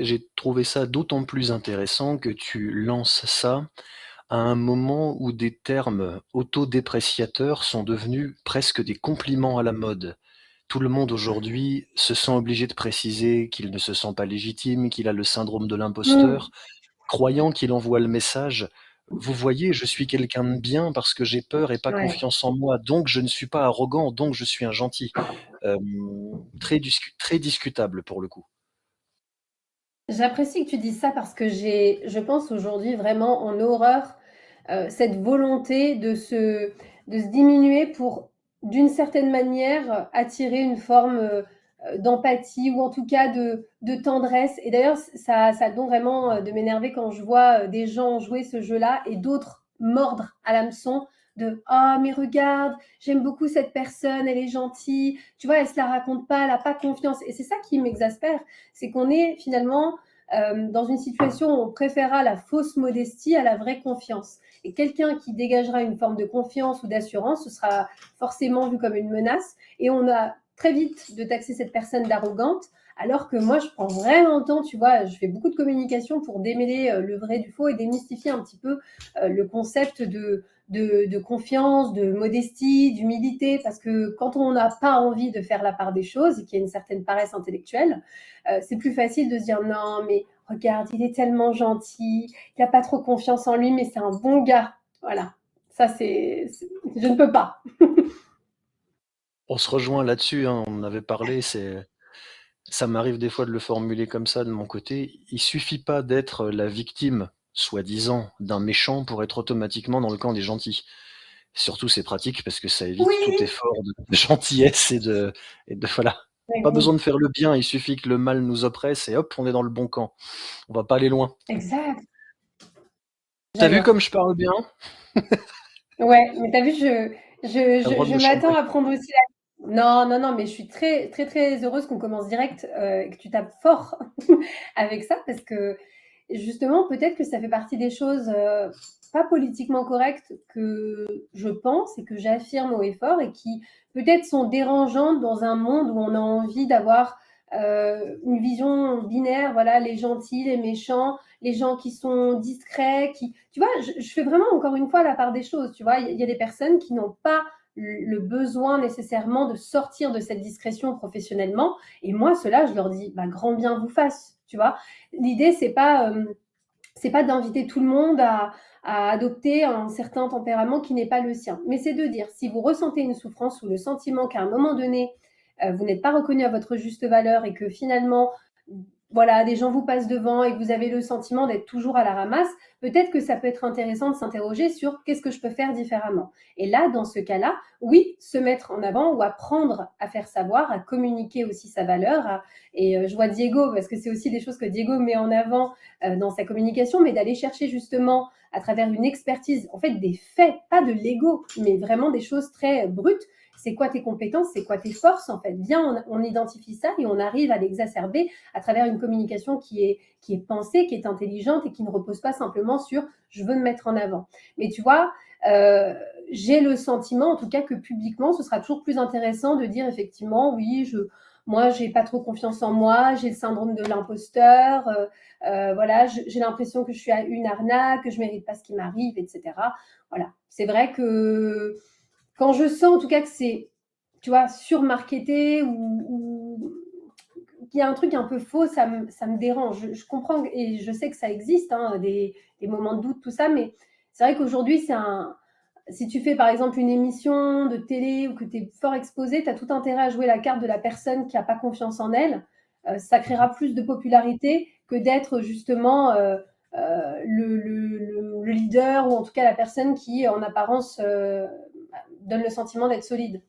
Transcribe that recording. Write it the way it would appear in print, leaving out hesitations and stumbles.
j'ai trouvé ça d'autant plus intéressant que tu lances ça à un moment où des termes autodépréciateurs sont devenus presque des compliments à la mode. Tout le monde aujourd'hui se sent obligé de préciser qu'il ne se sent pas légitime, qu'il a le syndrome de Mm. l'imposteur, croyant qu'il envoie le message: «Vous voyez, je suis quelqu'un de bien parce que j'ai peur et pas Ouais. confiance en moi, donc je ne suis pas arrogant, donc je suis un gentil». Très discutable pour le coup. J'apprécie que tu dises ça parce que je pense aujourd'hui vraiment en horreur cette volonté de se diminuer pour, d'une certaine manière, attirer une forme d'empathie ou en tout cas de tendresse. Et d'ailleurs, ça a le don vraiment de m'énerver quand je vois des gens jouer ce jeu-là et d'autres mordre à l'hameçon de «Ah, mais regarde, j'aime beaucoup cette personne, elle est gentille, tu vois, elle se la raconte pas, elle a pas confiance». Et c'est ça qui m'exaspère, c'est qu'on est finalement dans une situation où on préférera la fausse modestie à la vraie confiance. Et quelqu'un qui dégagera une forme de confiance ou d'assurance, ce sera forcément vu comme une menace. Et on a très vite de taxer cette personne d'arrogante, alors que moi, je prends vraiment le temps, tu vois, je fais beaucoup de communication pour démêler le vrai du faux et démystifier un petit peu le concept de confiance, de modestie, d'humilité, parce que quand on n'a pas envie de faire la part des choses et qu'il y a une certaine paresse intellectuelle, c'est plus facile de se dire non, mais regarde, il est tellement gentil, il n'a pas trop confiance en lui, mais c'est un bon gars. Voilà, ça je ne peux pas. On se rejoint là-dessus, hein, on en avait parlé, ça m'arrive des fois de le formuler comme ça de mon côté. Il suffit pas d'être la victime, soi-disant, d'un méchant pour être automatiquement dans le camp des gentils. Surtout, c'est pratique parce que ça évite tout Oui, effort de gentillesse et de voilà. Pas besoin de faire le bien, il suffit que le mal nous oppresse et hop, on est dans le bon camp. On va pas aller loin. exact. T'as vu comme J'adore. je parle bien? Ouais, mais t'as vu, T'as le droit de je me m'attends chambrer. à prendre aussi la... Non, non, non, mais je suis très, très, très heureuse qu'on commence direct et que tu tapes fort avec ça parce que justement, peut-être que ça fait partie des choses pas politiquement correctes que je pense et que j'affirme haut et fort et qui peut-être sont dérangeantes dans un monde où on a envie d'avoir une vision binaire, voilà, les gentils, les méchants, les gens qui sont discrets, qui, tu vois, je fais vraiment encore une fois la part des choses, tu vois, il y a des personnes qui n'ont pas le besoin nécessairement de sortir de cette discrétion professionnellement, et moi, cela, je leur dis, bah, grand bien vous fasse, tu vois. L'idée, c'est pas d'inviter tout le monde à adopter un certain tempérament qui n'est pas le sien, mais c'est de dire, si vous ressentez une souffrance ou le sentiment qu'à un moment donné, vous n'êtes pas reconnu à votre juste valeur et que finalement, voilà, des gens vous passent devant et que vous avez le sentiment d'être toujours à la ramasse, peut-être que ça peut être intéressant de s'interroger sur qu'est-ce que je peux faire différemment. Et là, dans ce cas-là, oui, se mettre en avant ou apprendre à faire savoir, à communiquer aussi sa valeur. Et je vois Diego, parce que c'est aussi des choses que Diego met en avant dans sa communication, mais d'aller chercher justement à travers une expertise, en fait, des faits, pas de l'ego, mais vraiment des choses très brutes. C'est quoi tes compétences, c'est quoi tes forces, en fait. Bien, on identifie ça et on arrive à l'exacerber à travers une communication qui est pensée, qui est intelligente et qui ne repose pas simplement sur je veux me mettre en avant. Mais tu vois, j'ai le sentiment, en tout cas, que publiquement, ce sera toujours plus intéressant de dire effectivement, oui, moi, j'ai pas trop confiance en moi, j'ai le syndrome de l'imposteur, voilà, j'ai l'impression que je suis à une arnaque, que je mérite pas ce qui m'arrive, etc. Voilà, c'est vrai que quand je sens en tout cas que c'est, tu vois, surmarketé ou qu'il y a un truc un peu faux, ça me dérange. Je comprends et je sais que ça existe, hein, des moments de doute, tout ça, mais c'est vrai qu'aujourd'hui, si tu fais par exemple une émission de télé ou que tu es fort exposé, tu as tout intérêt à jouer la carte de la personne qui n'a pas confiance en elle. Ça créera Mmh. plus de popularité que d'être justement le leader ou en tout cas la personne qui, en apparence, donne le sentiment d'être solide.